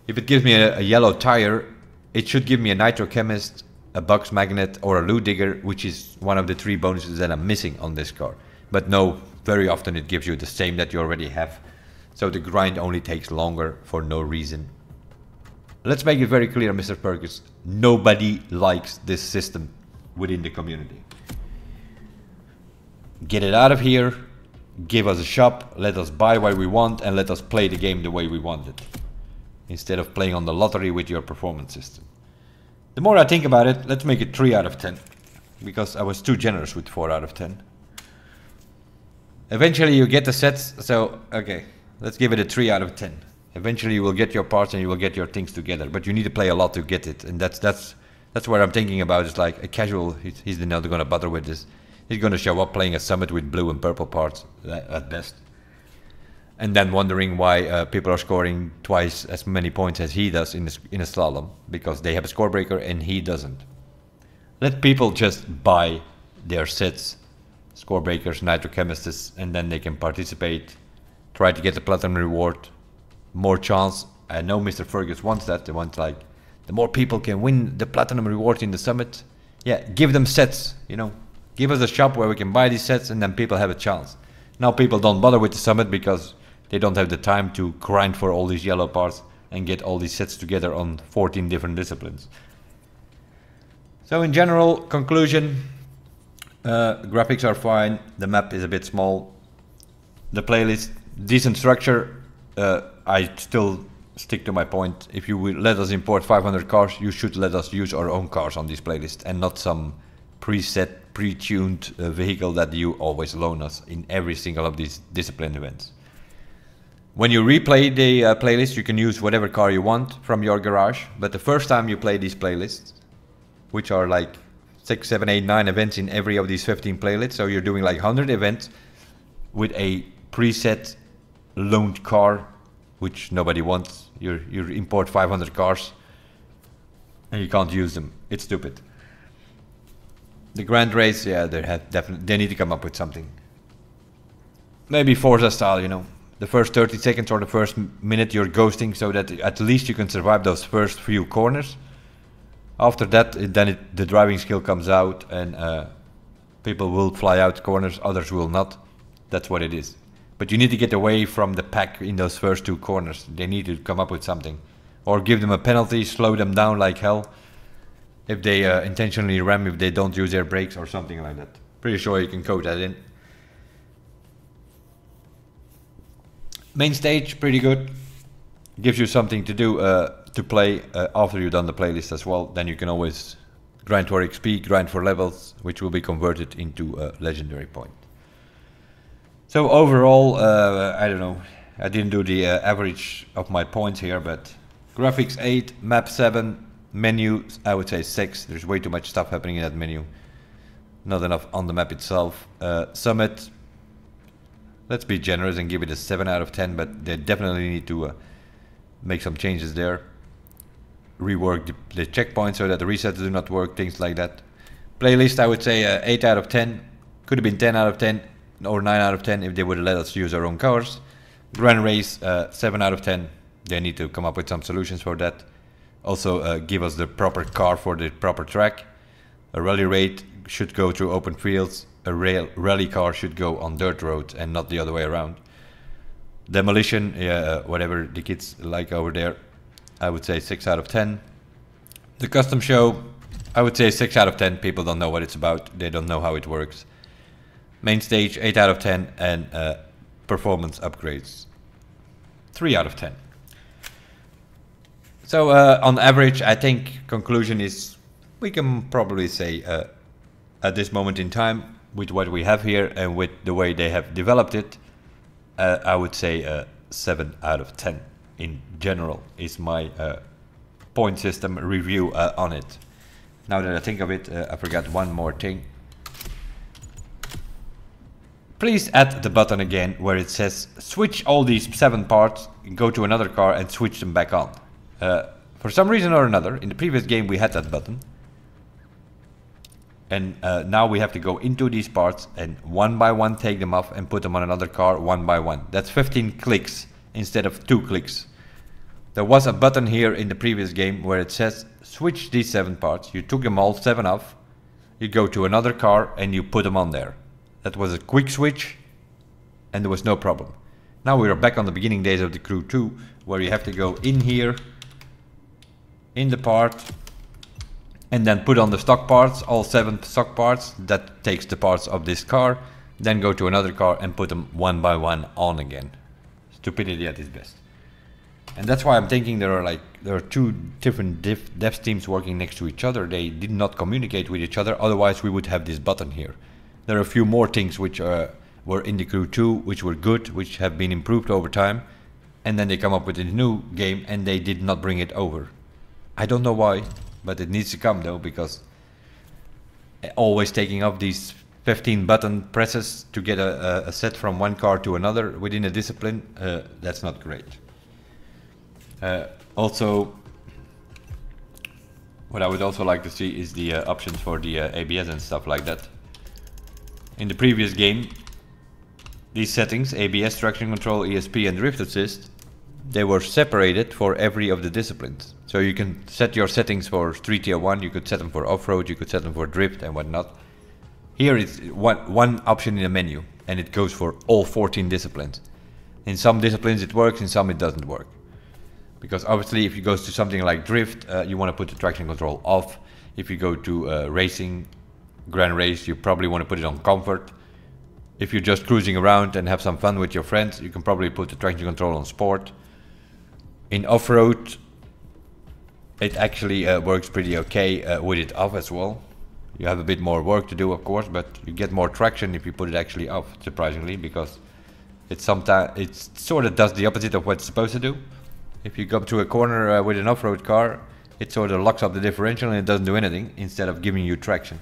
If it gives me a yellow tire, it should give me a Nitrochemist, a Bucks Magnet, or a Loot Digger, which is one of the 3 bonuses that I'm missing on this car. But no, very often it gives you the same that you already have. So the grind only takes longer for no reason. Let's make it very clear, Mr. Perkins. Nobody likes this system within the community. Get it out of here, give us a shop, let us buy what we want, and let us play the game the way we want it, instead of playing on the lottery with your performance system. The more I think about it, let's make it 3 out of 10, because I was too generous with 4 out of 10. Eventually you get the sets, so okay, let's give it a 3 out of 10. Eventually you will get your parts and you will get your things together, but you need to play a lot to get it, and that's what I'm thinking about. It's like a casual, he's not gonna bother with this. He's gonna show up playing a summit with blue and purple parts at best. and then wondering why people are scoring twice as many points as he does in a slalom, because they have a score breaker and he doesn't. Let people just buy their sets, score breakers, nitrochemists, and then they can participate, try to get the platinum reward, more chance. I know Mr. Fergus wants that. They want, like, the more people can win the platinum reward in the summit. Yeah, give them sets, you know. Give us a shop where we can buy these sets and then people have a chance. Now people don't bother with the summit because they don't have the time to grind for all these yellow parts and get all these sets together on 14 different disciplines. So in general, conclusion, graphics are fine, the map is a bit small, the playlist, decent structure. I still stick to my point. If you will let us import 500 cars, you should let us use our own cars on this playlist and not some preset, pre-tuned vehicle that you always loan us in every single of these discipline events. When you replay the playlist, you can use whatever car you want from your garage, but the first time you play these playlists, which are like 6, 7, 8, 9 events in every of these 15 playlists, so you're doing like 100 events with a preset loaned car, which nobody wants. You import 500 cars and you can't use them. It's stupid. The grand race, yeah, they need to come up with something. Maybe Forza style, you know. The first 30 seconds or the first minute you're ghosting so that at least you can survive those first few corners. After that, the driving skill comes out and people will fly out corners, others will not. That's what it is. But you need to get away from the pack in those first 2 corners. They need to come up with something. Or give them a penalty, slow them down like hell. If they intentionally ram, if they don't use their brakes or something like that. Pretty sure you can code that in. Main stage, pretty good. Gives you something to do, to play after you've done the playlist as well. Then you can always grind for XP, grind for levels, which will be converted into a legendary point. So overall, I don't know, I didn't do the average of my points here, but graphics 8, map 7, menu I would say 6, there's way too much stuff happening in that menu. Not enough on the map itself. Summit, let's be generous and give it a 7 out of 10, but they definitely need to make some changes there. Rework the checkpoints so that the resets do not work, things like that. Playlist I would say 8 out of 10, could have been 10 out of 10. Or 9 out of 10 if they would let us use our own cars. Grand race 7 out of 10. They need to come up with some solutions for that. Also give us the proper car for the proper track. A rally raid should go through open fields. A rally car should go on dirt roads and not the other way around. Demolition, whatever the kids like over there, I would say 6 out of 10. The custom show, I would say 6 out of 10. People don't know what it's about. They don't know how it works. Main stage 8 out of 10 and performance upgrades 3 out of 10. So on average, I think conclusion is we can probably say at this moment in time with what we have here and with the way they have developed it, I would say 7 out of 10 in general is my point system review on it. Now that I think of it, I forgot one more thing. Please add the button again where it says switch all these 7 parts, go to another car and switch them back on. For some reason or another, in the previous game we had that button. And now we have to go into these parts and one by one take them off and put them on another car one by one. That's 15 clicks instead of 2 clicks. There was a button here in the previous game where it says switch these 7 parts. You took them all 7 off, you go to another car and you put them on there. That was a quick switch and there was no problem. Now we are back on the beginning days of the Crew 2 where you have to go in here, in the part, and then put on the stock parts, all 7 stock parts. That takes the parts of this car, then go to another car and put them one by one on again. Stupidity at its best. And that's why I'm thinking there are 2 different dev teams working next to each other. They did not communicate with each other, otherwise we would have this button here. There are a few more things which were in the Crew 2, which were good, which have been improved over time. And then they come up with a new game and they did not bring it over. I don't know why, but it needs to come though, because always taking off these 15 button presses to get a set from one car to another within a discipline. That's not great. Also, what I would also like to see is the options for the ABS and stuff like that. In the previous game, these settings, ABS, traction control, ESP and drift assist, they were separated for every of the disciplines. So you can set your settings for street tier 1, you could set them for off-road, you could set them for drift and whatnot. Here it's one option in a menu, and it goes for all 14 disciplines. In some disciplines it works, in some it doesn't work. Because obviously if you go to something like drift, you want to put the traction control off. If you go to racing, grand race, you probably want to put it on comfort. If you're just cruising around and have some fun with your friends, you can probably put the traction control on sport. In off-road, it actually works pretty okay with it off as well. You have a bit more work to do, of course, but you get more traction if you put it actually off, surprisingly, because it sort of does the opposite of what it's supposed to do. If you come to a corner with an off-road car, it sort of locks up the differential and it doesn't do anything instead of giving you traction.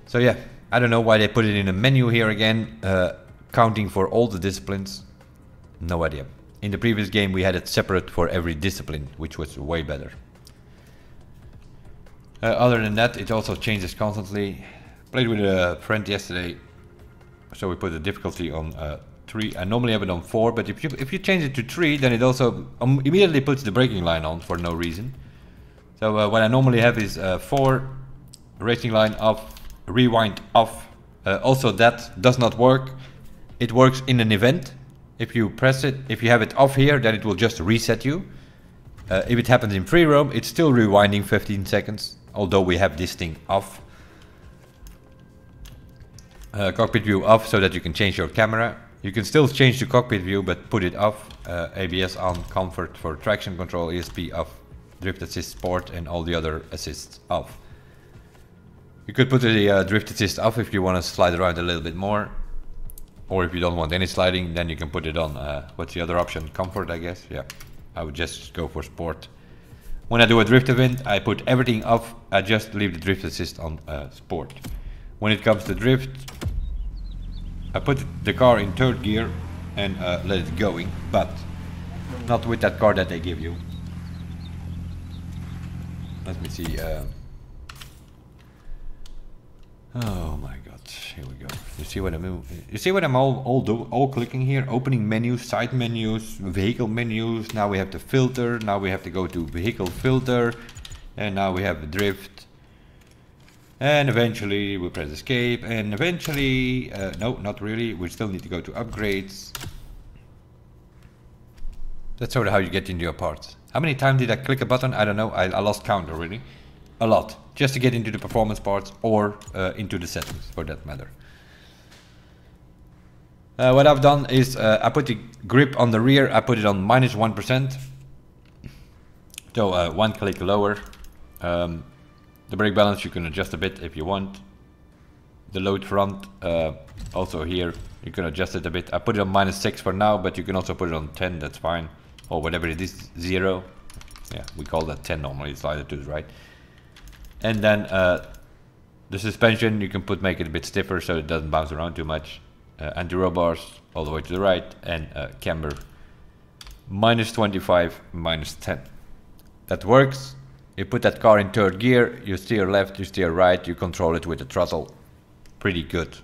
So yeah, I don't know why they put it in a menu here again, counting for all the disciplines. No idea. In the previous game we had it separate for every discipline, which was way better. Other than that, it also changes constantly. Played with a friend yesterday, so we put the difficulty on 3. I normally have it on 4, but if you change it to 3, then it also immediately puts the braking line on for no reason. So what I normally have is 4, racing line off, rewind off. Also that does not work. It works in an event. If you press it, if you have it off here, then it will just reset you. If it happens in free roam, it's still rewinding 15 seconds, although we have this thing off. Cockpit view off so that you can change your camera. You can still change the cockpit view, but put it off. ABS on, comfort for traction control, ESP off, drift assist, sport and all the other assists off. You could put the drift assist off if you want to slide around a little bit more. Or if you don't want any sliding, then you can put it on, what's the other option? Comfort, I guess, yeah. I would just go for sport. When I do a drift event, I put everything off, I just leave the drift assist on sport. When it comes to drift, I put the car in 3rd gear and let it going, but not with that car that they give you. Let me see. Oh my god, here we go. You see what you see what I'm all clicking here? Opening menus, side menus, vehicle menus. Now we have the filter. Now we have to go to vehicle filter, and now we have drift. And eventually we press escape, and eventually, no, not really. We still need to go to upgrades. That's sort of how you get into your parts. How many times did I click a button? I don't know. I lost count already. A lot, just to get into the performance parts or into the settings for that matter. What I've done is I put the grip on the rear, I put it on -1%. So 1 click lower. The brake balance you can adjust a bit if you want. The load front, also here you can adjust it a bit. I put it on -6 for now, but you can also put it on 10, that's fine. Or whatever it is, 0. Yeah, we call that 10 normally, it's either to the right. And then the suspension you can make it a bit stiffer so it doesn't bounce around too much. Anti-roll bars all the way to the right, and camber -25, -10. That works. You put that car in 3rd gear, you steer left, you steer right, you control it with the throttle. Pretty good,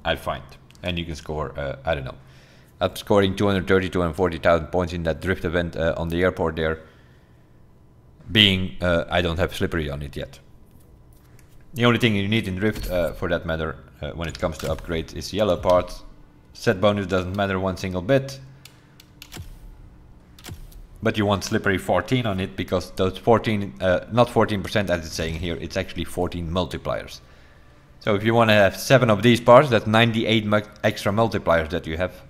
I find. And you can score, I don't know. I'm scoring 230, 240,000 points in that drift event on the airport there. Being I don't have slippery on it yet. The only thing you need in drift, for that matter, when it comes to upgrades, is yellow parts. Set bonus doesn't matter one single bit. But you want slippery 14 on it, because those 14, not 14% as it's saying here, it's actually 14 multipliers. So if you want to have 7 of these parts, that's 98 extra multipliers that you have.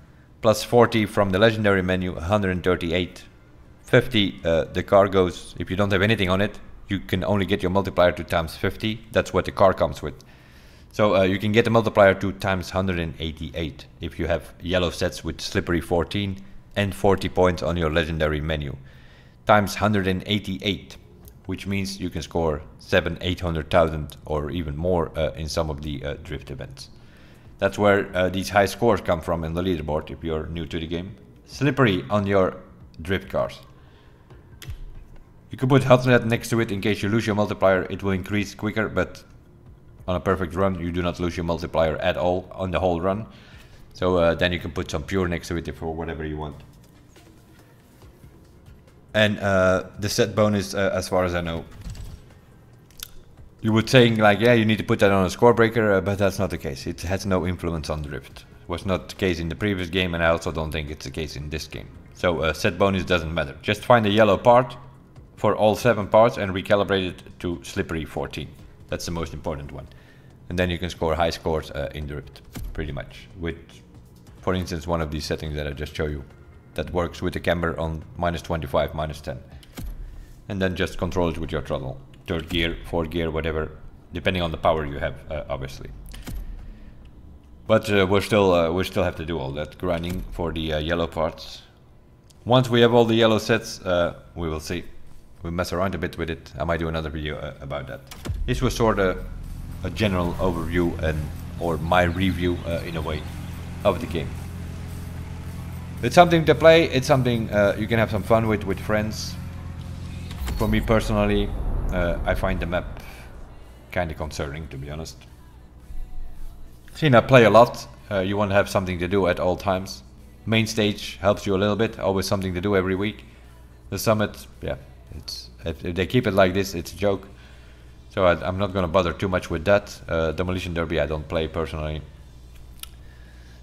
Plus 40 from the legendary menu, 138. 50, the car goes, if you don't have anything on it, you can only get your multiplier to times 50. That's what the car comes with. So you can get the multiplier to times 188 if you have yellow sets with slippery 14 and 40 points on your legendary menu. Times 188. which means you can score 700,000-800,000 or even more in some of the drift events. That's where these high scores come from in the leaderboard if you're new to the game. Slippery on your drift cars. You can put HUD next to it in case you lose your multiplier. It will increase quicker, but on a perfect run you do not lose your multiplier at all on the whole run. So then you can put some pure next to it for whatever you want. And the set bonus, as far as I know, you would saying like, yeah, you need to put that on a score breaker, but that's not the case. It has no influence on drift. It was not the case in the previous game, and I also don't think it's the case in this game. So set bonus doesn't matter. Just find a yellow part for all 7 parts and recalibrate it to slippery 14. That's the most important one. And then you can score high scores in drift, pretty much. With, for instance, one of these settings that I just showed you. That works with the camber on -25, -10. And then just control it with your throttle. 3rd gear, 4th gear, whatever, depending on the power you have, obviously. But we still have to do all that grinding for the yellow parts. Once we have all the yellow sets, we will see. We'll mess around a bit with it. I might do another video about that. This was sort of a general overview or my review in a way of the game. It's something to play. It's something you can have some fun with friends. For me personally, I find the map kind of concerning, to be honest. Seeing I play a lot, you want to have something to do at all times. Main stage helps you a little bit, always something to do every week. The summit, yeah, if they keep it like this, it's a joke. So I'm not going to bother too much with that. Demolition Derby I don't play personally.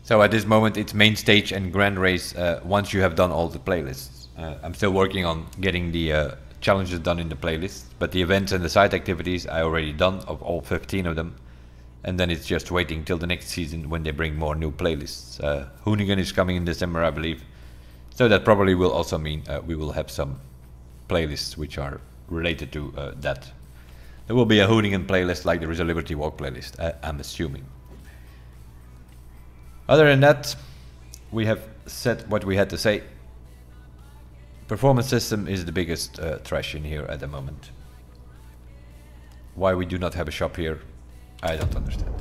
So at this moment it's main stage and grand race once you have done all the playlists. I'm still working on getting the challenges done in the playlist, but the events and the side activities I already done of all 15 of them. And then it's just waiting till the next season when they bring more new playlists. Hoonigan is coming in December, I believe. So that probably will also mean we will have some playlists which are related to that. There will be a Hoonigan playlist like there is a Liberty Walk playlist, I'm assuming. Other than that, we have said what we had to say. Performance system is the biggest trash in here at the moment. Why we do not have a shop here, I don't understand.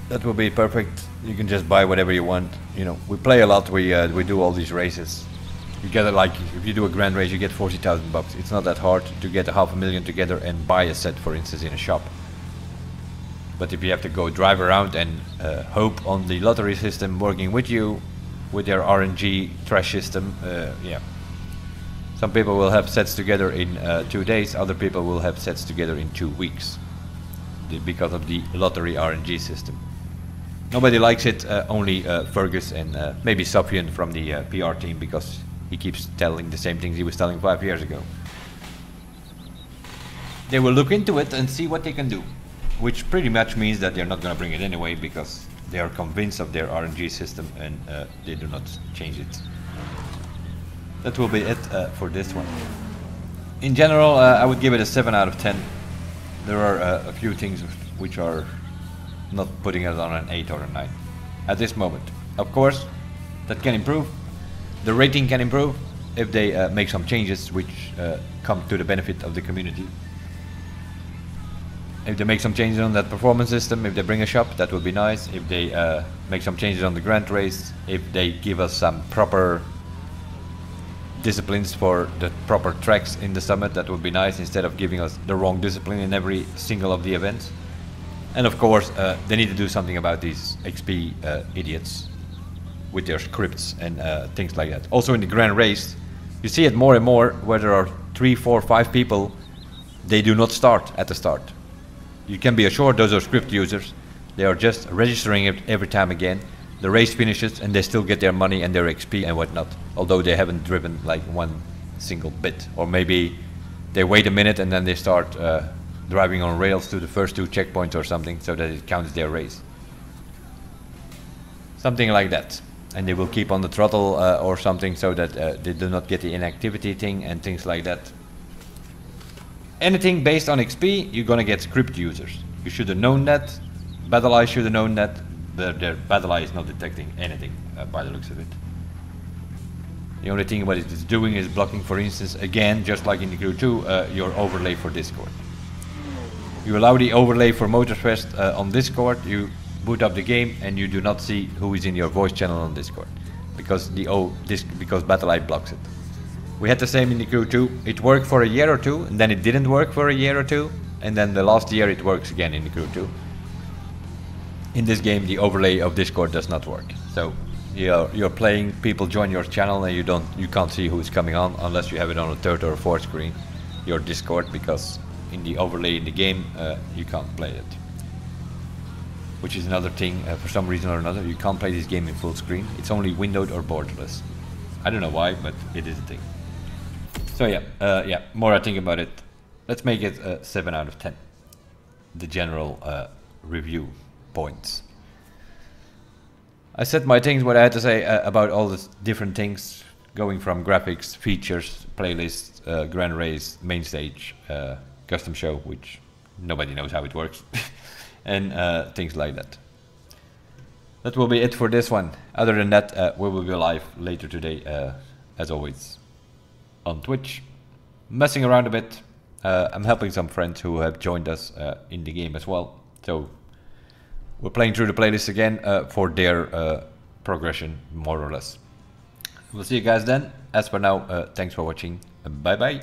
That will be perfect. You can just buy whatever you want. You know, we play a lot. We do all these races. You get it, like if you do a grand race, you get 40,000 bucks. It's not that hard to get $500,000 together and buy a set, for instance, in a shop. But if you have to go drive around and hope on the lottery system working with you, with their RNG trash system, yeah. Some people will have sets together in 2 days, other people will have sets together in 2 weeks. Because of the lottery RNG system. Nobody likes it, only Fergus and maybe Sofian from the PR team, because he keeps telling the same things he was telling 5 years ago. They will look into it and see what they can do. Which pretty much means that they're not going to bring it anyway, because they are convinced of their RNG system and they do not change it. That will be it for this one. In general, I would give it a 7 out of 10. There are a few things which are not putting it on an 8 or a 9 at this moment. Of course, that can improve. The rating can improve if they make some changes which come to the benefit of the community. If they make some changes on that performance system, if they bring a shop, that would be nice. If they make some changes on the grand race, if they give us some proper disciplines for the proper tracks in the summit, that would be nice, instead of giving us the wrong discipline in every single of the events. And of course, they need to do something about these XP idiots with their scripts and things like that. Also in the grand race, you see it more and more where there are 3, 4, 5 people, they do not start at the start. You can be assured those are script users. They are just registering it every time again. The race finishes and they still get their money and their XP and whatnot, although they haven't driven like one single bit. Or maybe they wait a minute and then they start driving on rails to the first 2 checkpoints or something, so that it counts their race. Something like that. And they will keep on the throttle or something, so that they do not get the inactivity thing and things like that. Anything based on XP, you're gonna get script users. You should have known that. BattleEye should have known that. But their BattleEye is not detecting anything by the looks of it. The only thing what it is doing is blocking, for instance, again, just like in the Crew 2, your overlay for Discord. You allow the overlay for Motorfest on Discord, you boot up the game and you do not see who is in your voice channel on Discord because because BattleEye blocks it. We had the same in the Crew 2. It worked for a year or two, and then it didn't work for a year or two, and then the last year it works again in the Crew 2. In this game, the overlay of Discord does not work. So you're playing, people join your channel, and you can't see who's coming on unless you have it on a third or a fourth screen, your Discord, because in the overlay in the game you can't play it. Which is another thing, for some reason or another, you can't play this game in full screen. It's only windowed or borderless. I don't know why, but it is a thing. So yeah, more I think about it, let's make it a 7 out of 10. The general review points. I said my things, what I had to say about all the different things, going from graphics, features, playlists, grand race, main stage, custom show, which nobody knows how it works, and things like that. That will be it for this one. Other than that, we will be live later today, as always, on Twitch, messing around a bit. I'm helping some friends who have joined us in the game as well, so we're playing through the playlist again for their progression, more or less. We'll see you guys then. As for now, thanks for watching. Bye bye.